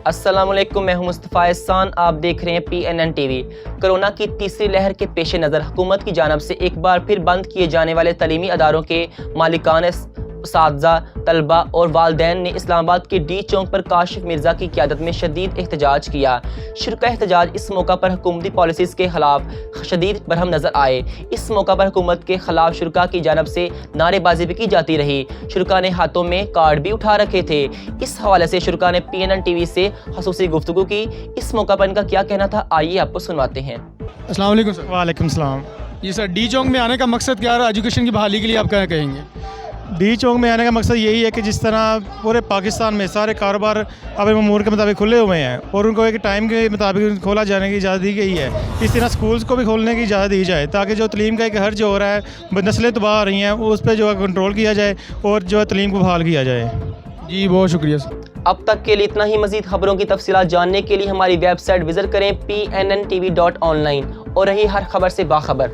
السلام علیکم، میں ہوں مصطفیٰ احسان، آپ دیکھ رہے ہیں PNN ٹی وی۔ کرونا کی تیسری لہر کے پیش نظر حکومت کی جانب سے ایک بار پھر بند کیے جانے والے تعلیمی اداروں کے مالکان، اساتذہ، طلباء اور والدین نے اسلام آباد کے ڈی چوک پر کاشف مرزا کی قیادت میں شدید احتجاج کیا۔ شرکاء احتجاج اس موقع پر حکومتی پالیسیز کے خلاف شدید برہم نظر آئے۔ اس موقع پر حکومت کے خلاف شرکاء کی جانب سے نعرے بازی بھی کی جاتی رہی۔ شرکاء نے ہاتھوں میں کارڈ بھی اٹھا رکھے تھے۔ اس حوالے سے شرکاء نے PNN ٹی وی سے خصوصی گفتگو کی۔ اس موقع پر ان کا کیا کہنا تھا، آئیے آپ کو سنواتے ہیں۔ السلام علیکم سر۔ وعلیکم السلام۔ جی سر، ڈی چوک میں آنے کا مقصد کیا رہا؟ ایجوکیشن کی بحالی کے لیے آپ کیا کہیں گے؟ ڈی چوک میں آنے کا مقصد یہی ہے کہ جس طرح پورے پاکستان میں سارے کاروبار اب امور کے مطابق کھلے ہوئے ہیں اور ان کو ایک ٹائم کے مطابق کھولا جانے کی اجازت دی گئی ہے، اس طرح سکولز کو بھی کھولنے کی اجازت دی جائے تاکہ جو تعلیم کا ایک حرج ہو رہا ہے، نسلیں تباہ ہو رہی ہیں، اس پہ جو ہے کنٹرول کیا جائے اور جو ہے تعلیم کو بحال کیا جائے۔ جی بہت شکریہ سر۔ اب تک کے لیے اتنا ہی۔ مزید خبروں کی تفصیلات جاننے کے لیے ہماری ویب سائٹ وزٹ کریں PNNTV.online اور رہی ہر خبر سے باخبر۔